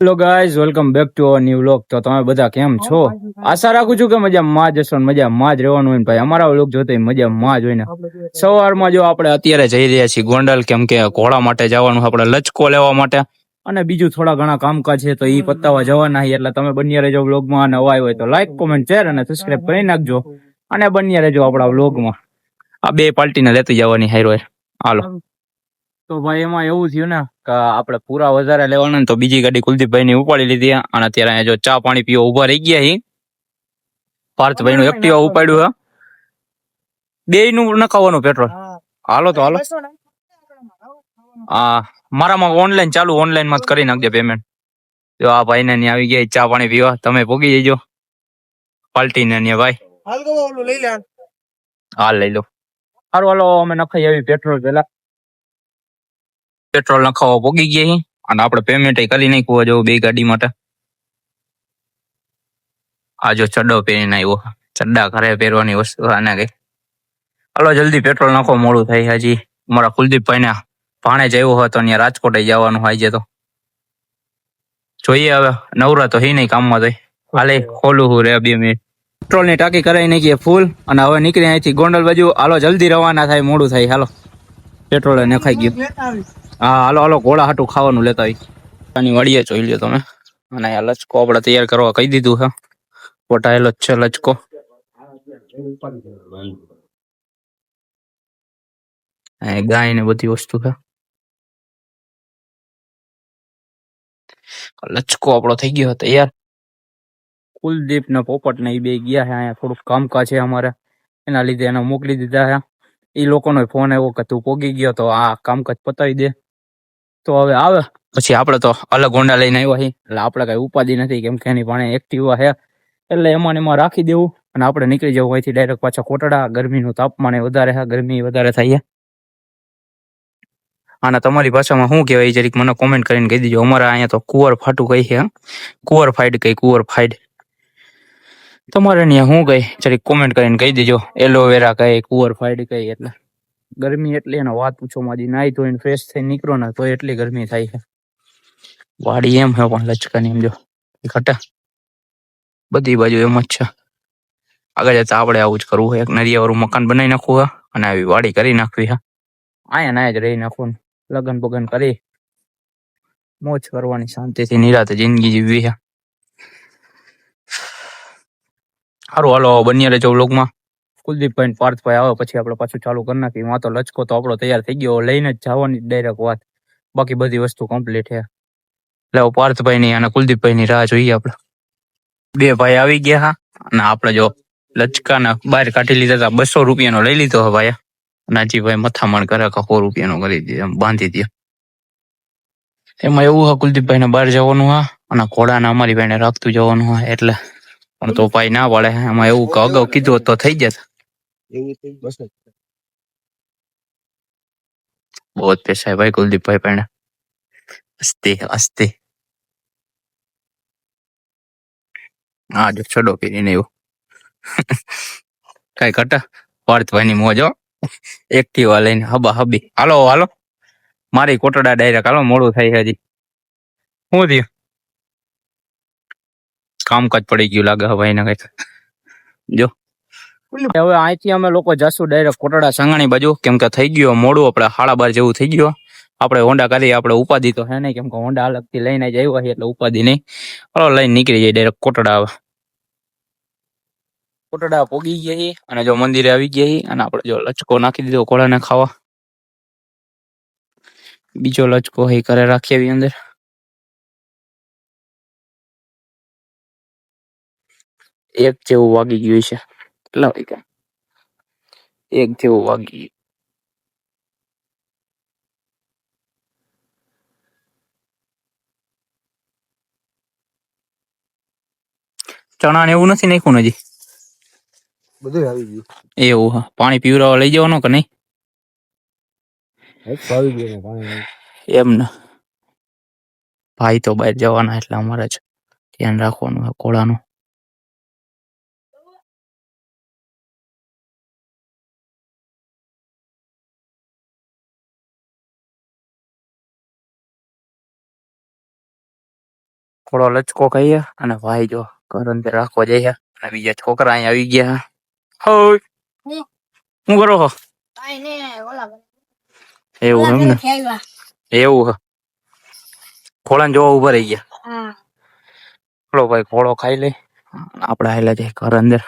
Hello guys, welcome back to our new vlog. તો તમે બધા કેમ છો? આશા રાખું છું કે મજામાં જ હશો ને મજામાં જ રહેવાનું હોય ને ભાઈ. અમારા વ્લોગ જોતા મજામાં જ હોય ને. સવારમાં જો આપણે અત્યારે જઈ રહ્યા છીએ ગોંડલ, કેમ કે ઘોડા માટે જવાનું આપણે લચકો લેવા માટે, અને બીજું થોડા ઘણા કામકાજ છે તો એ પતાવવા જવાના છે. એટલે તમે બન્યા રહેજો વ્લોગમાં, અને નવા હોય તો લાઈક, કોમેન્ટ, શેર અને સબસ્ક્રાઇબ કરી નાખજો, અને બન્યા રહેજો આપણા વ્લોગમાં. આ બે પાર્ટીને લેતી જવાની હારો. હાલો. તો ભાઈ એમાં એવું થયું ને કે આપણે પૂરા વધારે લેવાના ને તો બીજી ગાડી કુલદીપભાઈ ની ઉપાડી લીધી, અને અત્યારે અહીંયા જો ચા પાણી પીવા ઉભા રહી ગયા હી. પાર્થભાઈ નું એક્ટિવા ઉપાડ્યું હે. બે નું નખાવાનું પેટ્રોલ. હાલો તો હાલો. હા, મારામાં ઓનલાઈન ચાલુ, ઓનલાઈન માં કરી નાખજે પેમેન્ટ. જો આ ભાઈ ને આવી ગયા ચા પાણી પીવા, તમે પોગી જજો પાર્ટી ને ભાઈ. હાલ લઈ લો. સારું હાલો, અમે નખાઈ આવી પેટ્રોલ પેલા. પેટ્રોલ નખાવા પોગી ગયા હી, અને આપણે પેમેન્ટ કરી નાખ્યું જો બે ગાડી માટે. આ જો ચડ્ડો પહેરીને આવ્યો, ચડ્ડા ઘરે પહેરવાની વસ્તુ આને કઈ. હાલો જલ્દી પેટ્રોલ નાખો, મોડું થાય હજી. અમારા કુલદીપભાઈ ને ભાણે જ આવ્યો હતો, ત્યાં રાજકોટ જવાનું હોય છે. તો જોઈએ હવે, નવરા તો હી નહીં કામમાં તો. હાલે ખોલું હું રે 2 મિનિટ. પેટ્રોલ ની ટાંકી કરાવી નાખીએ ફૂલ, અને હવે નીકળી અહીંથી ગોંડલ બાજુ. હાલો જલ્દી રવાના થાય, મોડું થાય. હાલો, પેટ્રોલ નખાઈ ગયું. હા હાલો હાલો, ઘોડા હાટું ખાવાનું લેતા આવી. આની વાડીએ જોઈ લ્યો તમે. અને આ લચકો આપણે તૈયાર કરવા કહી દીધું છે. પોટાયેલો જ છે લચકો. ગાય ને બધી વસ્તુ છે. લચકો આપણો થઈ ગયો તૈયાર. કુલદીપ ને પોપટ ને એ બે ગયા છે, અહીંયા થોડુંક કામકાજ છે અમારે, એના લીધે એને મોકલી દીધા છે. એ લોકોનો ફોન આવ્યો કે તું પોગી ગયો તો આ કામકાજ પતાવી દે. તો હવે આવે પછી આપણે તો અલગ હોન્ડા લઈને આવ્યા છીએ, એટલે આપણે કઈ ઉપાધિ નથી, કેમ કે એની પાસે એક્ટિવા છે. એટલે એમાં રાખી દેવું, અને આપણે નીકળી જવું અહીંથી ડાયરેક્ટ પાછા કોટડા. ગરમીનું તાપમાન વધારે છે, ગરમી વધારે થાય છે. અને તમારી ભાષામાં શું કહેવાય જરીક મને કોમેન્ટ કરીને કહી દીજો. અમારા અહીંયા તો કુંવર ફાટું કહી છે, કુંવર ફાઈડ કઈ, કુંવર ફાઈડ. તમારે ત્યાં શું કઈ જરીક કોમેન્ટ કરીને કહી દીજો. એલોવેરા કઈ, કુંવર ફાઈડ કઈ. એટલે ગરમી એટલી એને વાત પૂછો માજી. નાઈ ધોઈને ફ્રેશ થઈને નીકળો ને તો એટલી ગરમી થાય છે. વાડી એમ છે પણ લચકાની એમ જો ઘટે બધી બાજુ એમ જ છે. આગળ જતા આપણે આવું જ કરવું છે, એક નરિયા વાળું મકાન બનાવી નાખવું છે, અને આવી વાડી કરી નાખવી છે. આયા ના જ રહી નાખવું, લગન બગન કરી મોજ કરવાની, શાંતિથી નિરાતે જિંદગી જીવવી છે. સારું હાલો, બન્યા રહેજો વ્લોગમાં. કુલદીપભાઈ પાર્થભાઈ આવે પછી આપણે પાછું ચાલુ કરી નાખીએ. માં તો લચકો તો આપણો તૈયાર થઈ ગયો, લઈને જ જવાની ડાયરેક્ટ વાત. બાકી બધી વસ્તુ કમ્પ્લીટ છે. એટલે પાર્થભાઈ ની અને કુલદીપભાઈ ની રાહ જોઈએ આપણે. બે ભાઈ આવી ગયા હા, અને આપણે જો લચકાના બહાર કાઢી લીધા હતા. 200 રૂપિયાનો લઈ લીધો હવે ભાઈ. નાજીભાઈ મથામણ કરે કે 100 રૂપિયાનો કરી દે, એમ બાંધી દે. એમાં એવું હા, કુલદીપભાઈ ને બહાર જવાનું હા, અને ઘોડાને અમારી ભાઈને રાખતું જવાનું હા. એટલે પણ તો ભાઈ ના પાડે. એમાં એવું કે અગાઉ કીધું તો થઈ જત. બહુ પૈસા है भाई कुलदीप भाई. અસ્તે અસ્તે. હા જો છડો પહેરીને એવું કઈ ઘટા પાર્થભાઈની મોજો એક્ટિવા લઈને હબા હબી. હાલો હાલો, મારી કોટડા ડાયરેક્ટ. હાલો, મોડું થાય છે હજી. શું થયું? કામકાજ પડી ગયું લાગે ભાઈ ને કઈક. જો હવે અહીંથી અમે લોકો જશું ડાયરેક્ટ કોટડા સંગાણી બાજુ, કેમ કે થઈ ગયો મોડું. આપણે 12:30 જેવું થઈ ગયો. આપણે હોન્ડા કરી, આપણે ઉપાધિ તો હે નહીં, કેમ કે હોન્ડા અલગથી લઈને જ આવ્યા છે, એટલે ઉપાધિ નહીં. હાલો લઈને નીકળી જાય ડાયરેક્ટ કોટડા. આવે કોટડા પોગી ગયા, અને જો મંદિરે આવી ગયા, અને આપણે જો લચકો નાખી દીધો ઘોડાને ખાવા. બીજો લચકો હે ઘરે રાખી આવી અંદર. એક જેવું વાગી ગયું છે. કેટલા વાગ્યા? એક જેવું વાગી ગયું. ચણા ને એવું નથી નાખ્યું હજી? બધું આવી ગયું. એવું હા, પાણી પીવરાવા લઈ જવાનું કે નહીં? એમ ને, ભાઈ તો બહાર જવાના, એટલે અમારે જ ધ્યાન રાખવાનું ઘોડાનું. થોડો લચકો ખાઈએ અને ભાઈ જો ઘર અંદર રાખવા જઈએ અને બીજા છોકરા અહીંયા આવી ગયા. હોય શું કરો છો? એવું એમ ને? એવું હે? ખોળાને જોવા ઉભા રહી ગયા. ચલો ભાઈ ખોળો ખાઈ લે. આપણે હાલ્યા જઈએ ઘર અંદર.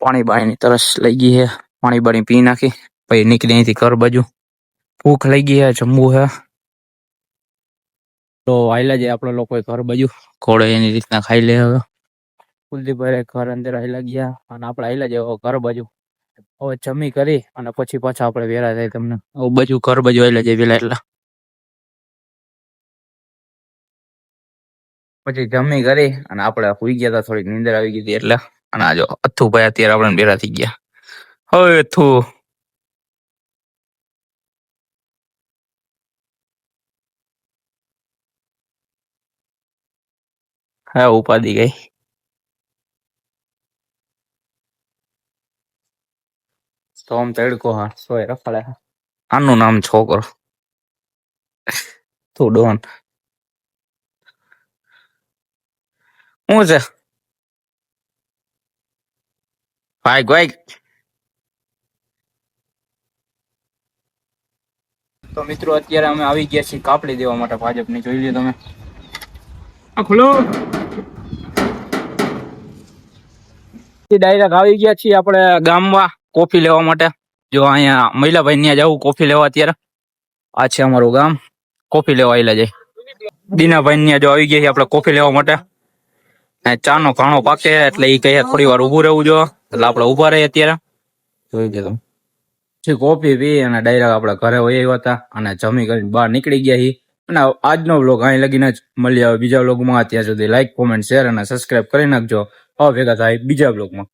પાણી બાણીની તરસ લઈ ગઈ છે. પાણી બાણી પી નાખી પછી નીકળી અહીંથી ઘર બાજુ. ભૂખ લઈ ગઈ છે, જમવું છે તો હાલ્યા જઈએ આપણે લોકો ઘર બાજુ. ઘોડો એની રીતના ખાઈ લે. હવે કુલદીપભાઈ ઘર અંદર હાલ્યા ગયા અને આપણે હાલ્યા જઈએ ઘર બાજુ. હવે જમી કરી અને પછી પાછા આપણે વેરા થાય તમને બાજુ ઘર બાજુ હાલ્યા જઈએ પેલા એટલા. પછી જમી કરી અને આપણે સુઈ ગયા હતા. થોડીક નીંદર આવી ગઈ હતી એટલે. અને આ જો અથુભાઈ અત્યારે આપણે ભેરા થઈ ગયા. હવે અથુ હા ઉપાધિ ગઈ. તો આમ તડકો હા સોય રખડે. આનું નામ છોકરો તું ડોન. શું છે ભાઈ ભાઈ? તો મિત્રો અત્યારે અમે આવી ગયા છીએ કાપડી દેવા માટે ભાજપની. જોઈ લ્યો તમે આ ખુલ્લો. ડાયરેક્ટ આવી ગયા છીએ આપણે ગામમાં કોફી લેવા માટે. જો અહીંયા મહિલાભાઈ ત્યાં જવું કોફી લેવા. અત્યારે આ છે અમારું ગામ. કોફી લેવા આવેલા જાય. દીનાભાઈ ત્યાં જો આવી ગયા છીએ આપણે કોફી લેવા માટે. ચા નો ઘાણો પાકે એટલે એ કહે થોડી વાર ઉભું રહેવું જો. એટલે આપણે ઉભા રહીએ અત્યારે. જોઈ લો તમે. પછી કોફી પી અને ડાયરેક્ટ આપણે ઘરે વહી આવ્યા હતા અને જમી કરીને બહાર નીકળી ગયા છીએ. અને આજનો વ્લોગ અહીં લગીને જ મળી આવે બીજા વ્લોગમાં. ત્યાં સુધી લાઈક, કોમેન્ટ, શેર અને સબસ્ક્રાઇબ કરી નાખજો. હવે ભેગા થાય બીજા વ્લોગમાં.